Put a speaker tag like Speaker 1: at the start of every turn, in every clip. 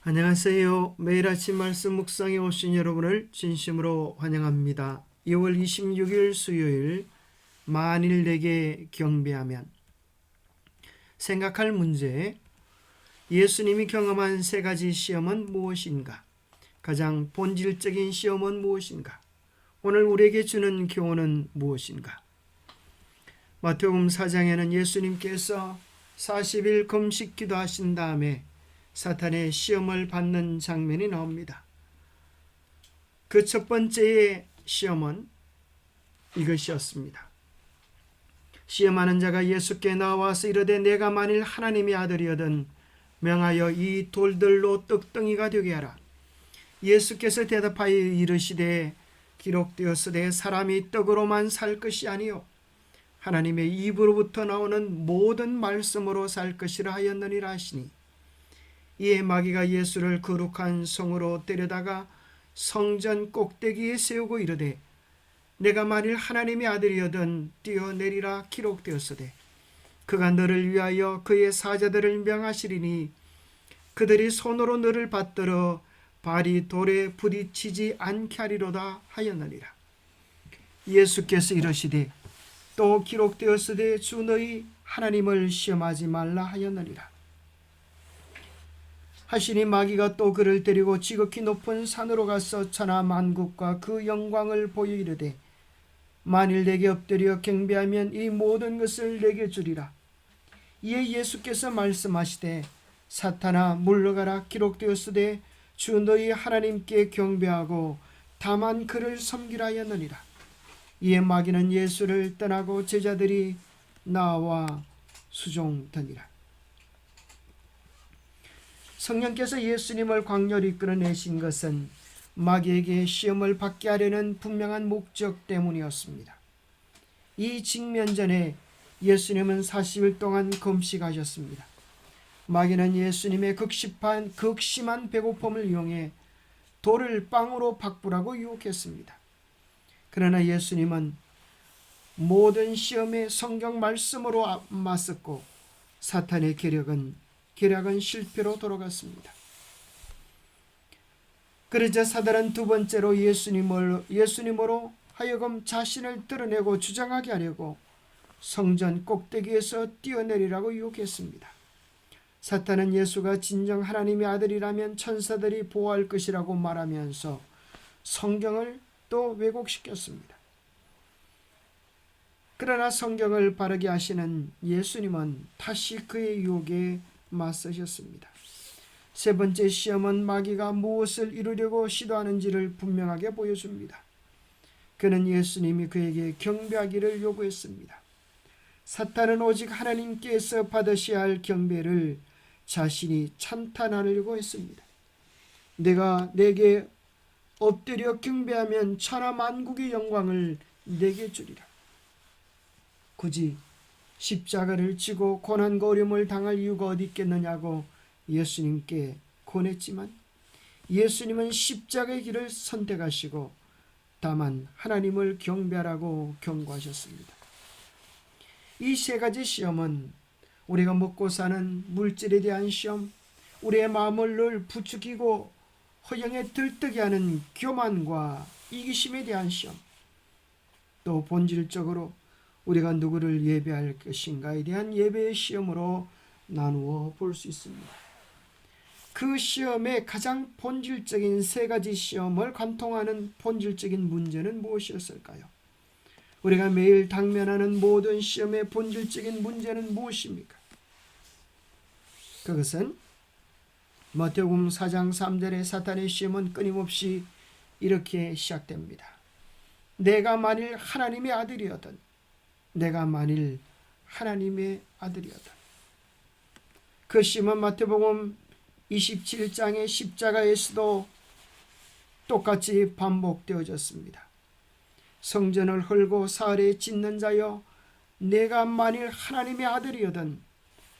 Speaker 1: 안녕하세요. 매일 아침 말씀 묵상에 오신 여러분을 진심으로 환영합니다. 2월 26일 수요일, 만일 내게 경배하면. 생각할 문제: 예수님이 경험한 세 가지 시험은 무엇인가? 가장 본질적인 시험은 무엇인가? 오늘 우리에게 주는 교훈은 무엇인가? 마태복음 4장에는 예수님께서 40일 금식 기도하신 다음에 사탄의 시험을 받는 장면이 나옵니다. 그 첫 번째의 시험은 이것이었습니다. 시험하는 자가 예수께 나와서 이르되 내가 만일 하나님의 아들이거든 명하여 이 돌들로 떡덩이가 되게 하라. 예수께서 대답하여 이르시되 기록되었으되 사람이 떡으로만 살 것이 아니요 하나님의 입으로부터 나오는 모든 말씀으로 살 것이라 하였느니라 하시니, 이에 마귀가 예수를 거룩한 성으로 데려다가 성전 꼭대기에 세우고 이르되 내가 만일 하나님의 아들이거든 뛰어내리라. 기록되었으되 그가 너를 위하여 그의 사자들을 명하시리니 그들이 손으로 너를 받들어 발이 돌에 부딪히지 않게 하리로다 하였느니라. 예수께서 이르시되 또 기록되었으되 주 너희 하나님을 시험하지 말라 하였느니라 하시니, 마귀가 또 그를 데리고 지극히 높은 산으로 가서 천하 만국과 그 영광을 보여 이르되 만일 내게 엎드려 경배하면 이 모든 것을 내게 주리라. 이에 예수께서 말씀하시되 사탄아 물러가라. 기록되었으되 주 너희 하나님께 경배하고 다만 그를 섬기라 하였느니라. 이에 마귀는 예수를 떠나고 제자들이 나와 수종더니라. 성령께서 예수님을 광야로 이끌어내신 것은 마귀에게 시험을 받게 하려는 분명한 목적 때문이었습니다. 이 직면전에 예수님은 40일 동안 금식하셨습니다. 마귀는 예수님의 극심한 배고픔을 이용해 돌을 빵으로 바꾸라고 유혹했습니다. 그러나 예수님은 모든 시험에 성경 말씀으로 맞섰고 사탄의 계략은 실패로 돌아갔습니다. 그러자 사단은 두 번째로 예수님으로 하여금 자신을 드러내고 주장하게 하려고 성전 꼭대기에서 뛰어내리라고 유혹했습니다. 사탄은 예수가 진정 하나님의 아들이라면 천사들이 보호할 것이라고 말하면서 성경을 또 왜곡시켰습니다. 그러나 성경을 바르게 하시는 예수님은 다시 그의 유혹에 맞서셨습니다. 세 번째 시험은 마귀가 무엇을 이루려고 시도하는지를 분명하게 보여줍니다. 그는 예수님이 그에게 경배하기를 요구했습니다. 사탄은 오직 하나님께서 받으셔야 할 경배를 자신이 찬탄하려고 했습니다. 내가 내게 엎드려 경배하면 천하 만국의 영광을 내게 주리라. 굳이 십자가를 지고 고난과 어려움을 당할 이유가 어디 있겠느냐고 예수님께 권했지만 예수님은 십자가의 길을 선택하시고 다만 하나님을 경배하라고 경고하셨습니다. 이 세 가지 시험은 우리가 먹고 사는 물질에 대한 시험, 우리의 마음을 늘 부추기고 허영에 들뜨게 하는 교만과 이기심에 대한 시험, 또 본질적으로 우리가 누구를 예배할 것인가에 대한 예배의 시험으로 나누어 볼 수 있습니다. 그 시험의 가장 본질적인 세 가지 시험을 관통하는 본질적인 문제는 무엇이었을까요? 우리가 매일 당면하는 모든 시험의 본질적인 문제는 무엇입니까? 그것은 마태복음 4장 3절의 사탄의 시험은 끊임없이 이렇게 시작됩니다. 내가 만일 하나님의 아들이거든, 내가 만일 하나님의 아들이었다. 그 시험은 마태복음 27장의 십자가에서도 똑같이 반복되어졌습니다. 성전을 헐고 사흘에 짓는 자여, 내가 만일 하나님의 아들이거든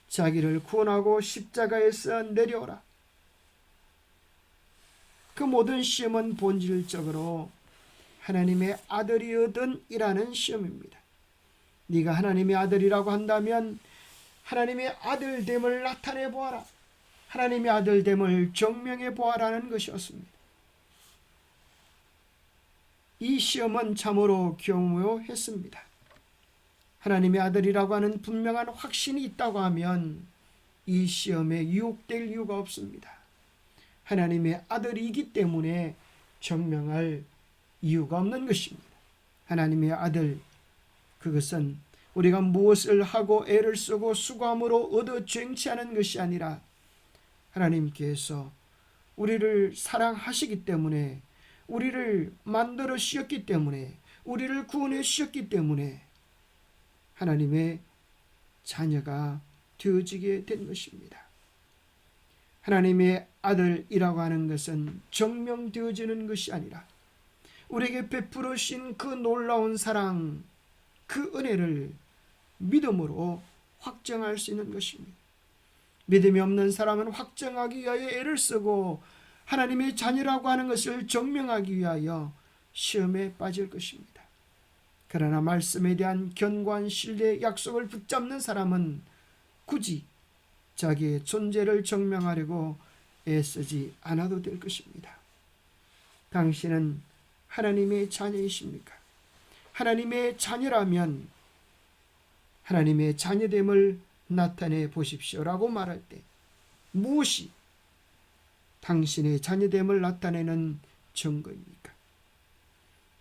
Speaker 1: 자기를 구원하고 십자가에서 내려오라. 그 모든 시험은 본질적으로 하나님의 아들이거든 이라는 시험입니다. 네가 하나님의 아들이라고 한다면 하나님의 아들됨을 나타내 보아라. 하나님의 아들됨을 증명해 보아라는 것이었습니다. 이 시험은 참으로 교묘했습니다. 하나님의 아들이라고 하는 분명한 확신이 있다고 하면 이 시험에 유혹될 이유가 없습니다. 하나님의 아들이기 때문에 증명할 이유가 없는 것입니다. 하나님의 아들, 그것은 우리가 무엇을 하고 애를 쓰고 수고함으로 얻어 쟁취하는 것이 아니라 하나님께서 우리를 사랑하시기 때문에, 우리를 만들어 주셨기 때문에, 우리를 구원해 주셨기 때문에 하나님의 자녀가 되어지게 된 것입니다. 하나님의 아들이라고 하는 것은 증명되어지는 것이 아니라 우리에게 베풀어 주신 그 놀라운 사랑, 그 은혜를 믿음으로 확정할 수 있는 것입니다. 믿음이 없는 사람은 확정하기 위하여 애를 쓰고 하나님의 자녀라고 하는 것을 증명하기 위하여 시험에 빠질 것입니다. 그러나 말씀에 대한 견고한 신뢰, 약속을 붙잡는 사람은 굳이 자기의 존재를 증명하려고 애쓰지 않아도 될 것입니다. 당신은 하나님의 자녀이십니까? 하나님의 자녀라면 하나님의 자녀됨을 나타내 보십시오라고 말할 때 무엇이 당신의 자녀됨을 나타내는 증거입니까?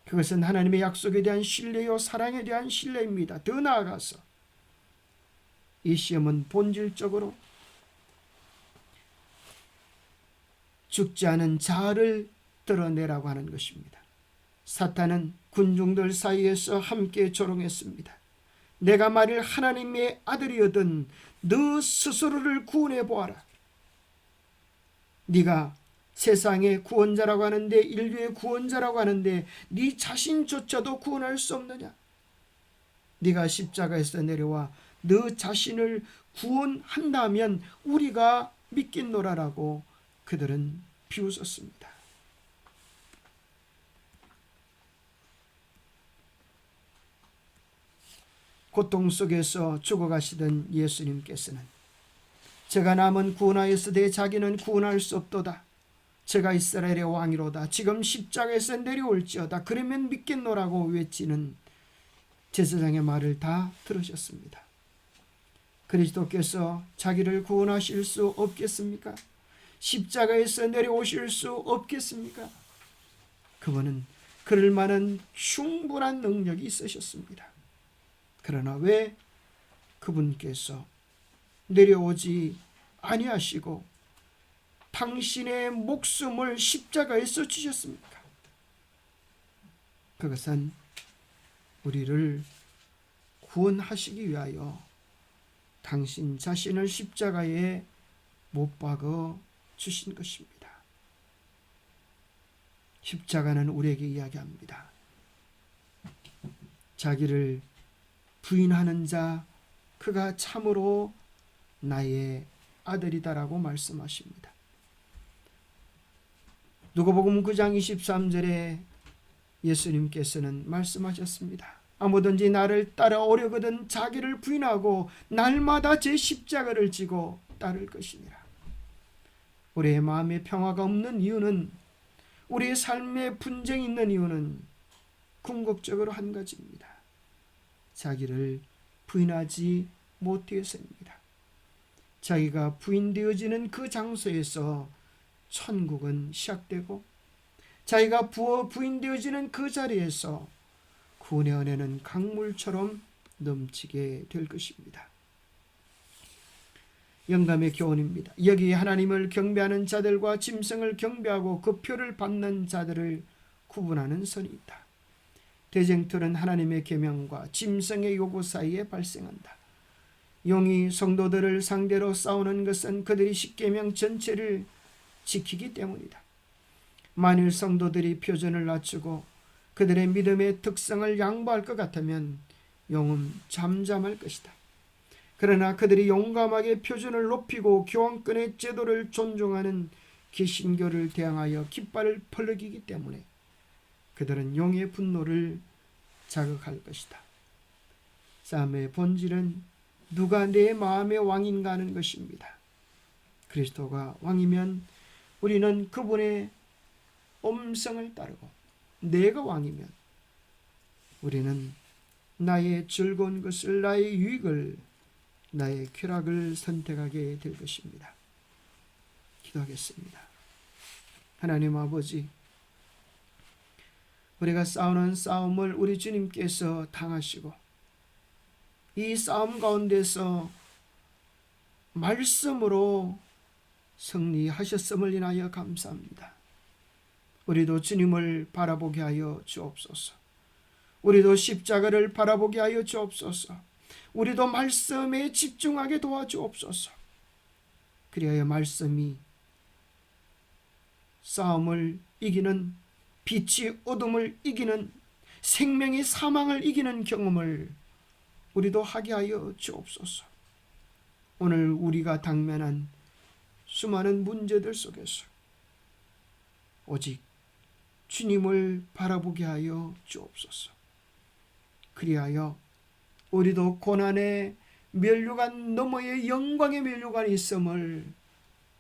Speaker 1: 그것은 하나님의 약속에 대한 신뢰요, 사랑에 대한 신뢰입니다. 더 나아가서 이 시험은 본질적으로 죽지 않은 자아를 드러내라고 하는 것입니다. 사탄은 군중들 사이에서 함께 조롱했습니다. 내가 만일 하나님의 아들이거든 너 스스로를 구원해 보아라. 네가 세상의 구원자라고 하는데, 인류의 구원자라고 하는데 네 자신조차도 구원할 수 없느냐? 네가 십자가에서 내려와 너 자신을 구원한다면 우리가 믿겠노라라고 그들은 비웃었습니다. 고통 속에서 죽어가시던 예수님께서는 제가 남은 구원하였으되 자기는 구원할 수 없도다. 제가 이스라엘의 왕이로다. 지금 십자가에서 내려올지어다. 그러면 믿겠노라고 외치는 제사장의 말을 다 들으셨습니다. 그리스도께서 자기를 구원하실 수 없겠습니까? 십자가에서 내려오실 수 없겠습니까? 그분은 그럴 만한 충분한 능력이 있으셨습니다. 그러나 왜 그분께서 내려오지 아니하시고 당신의 목숨을 십자가에서 주셨습니까? 그것은 우리를 구원하시기 위하여 당신 자신을 십자가에 못 박아 주신 것입니다. 십자가는 우리에게 이야기합니다. 자기를 부인하는 자, 그가 참으로 나의 아들이다라고 말씀하십니다. 누가복음 9장 23절에 예수님께서는 말씀하셨습니다. 아무든지 나를 따라오려거든 자기를 부인하고 날마다 제 십자가를 지고 따를 것이니라. 우리의 마음에 평화가 없는 이유는, 우리의 삶에 분쟁이 있는 이유는 궁극적으로 한 가지입니다. 자기를 부인하지 못해서입니다. 자기가 부인되어지는 그 장소에서 천국은 시작되고, 자기가 부인되어지는 그 자리에서 구원의 은혜는 강물처럼 넘치게 될 것입니다. 영감의 교훈입니다. 여기 하나님을 경배하는 자들과 짐승을 경배하고 그 표를 받는 자들을 구분하는 선이 있다. 대쟁투는 하나님의 계명과 짐승의 요구 사이에 발생한다. 용이 성도들을 상대로 싸우는 것은 그들이 십계명 전체를 지키기 때문이다. 만일 성도들이 표준을 낮추고 그들의 믿음의 특성을 양보할 것 같으면 용은 잠잠할 것이다. 그러나 그들이 용감하게 표준을 높이고 교황권의 제도를 존중하는 개신교를 대항하여 깃발을 펄럭이기 때문에 그들은 용의 분노를 자극할 것이다. 싸움의 본질은 누가 내 마음의 왕인가 하는 것입니다. 그리스도가 왕이면 우리는 그분의 음성을 따르고, 내가 왕이면 우리는 나의 즐거운 것을, 나의 유익을, 나의 쾌락을 선택하게 될 것입니다. 기도하겠습니다. 하나님 아버지, 우리가 싸우는 싸움을 우리 주님께서 당하시고 이 싸움 가운데서 말씀으로 승리하셨음을 인하여 감사합니다. 우리도 주님을 바라보게 하여 주옵소서. 우리도 십자가를 바라보게 하여 주옵소서. 우리도 말씀에 집중하게 도와주옵소서. 그리하여 말씀이 싸움을 이기는, 빛이 어둠을 이기는, 생명이 사망을 이기는 경험을 우리도 하게 하여 주옵소서. 오늘 우리가 당면한 수많은 문제들 속에서 오직 주님을 바라보게 하여 주옵소서. 그리하여 우리도 고난의 면류관 너머의 영광의 면류관이 있음을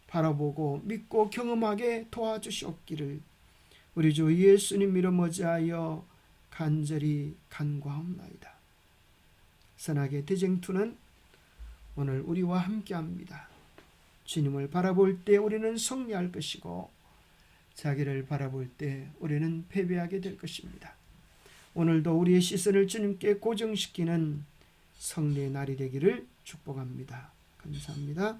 Speaker 1: 바라보고 믿고 경험하게 도와주시옵기를 우리 주 예수님 이름 어지하여 간절히 간구하옵나이다. 선악의 대쟁투는 오늘 우리와 함께합니다. 주님을 바라볼 때 우리는 승리할 것이고 자기를 바라볼 때 우리는 패배하게 될 것입니다. 오늘도 우리의 시선을 주님께 고정시키는 승리의 날이 되기를 축복합니다. 감사합니다.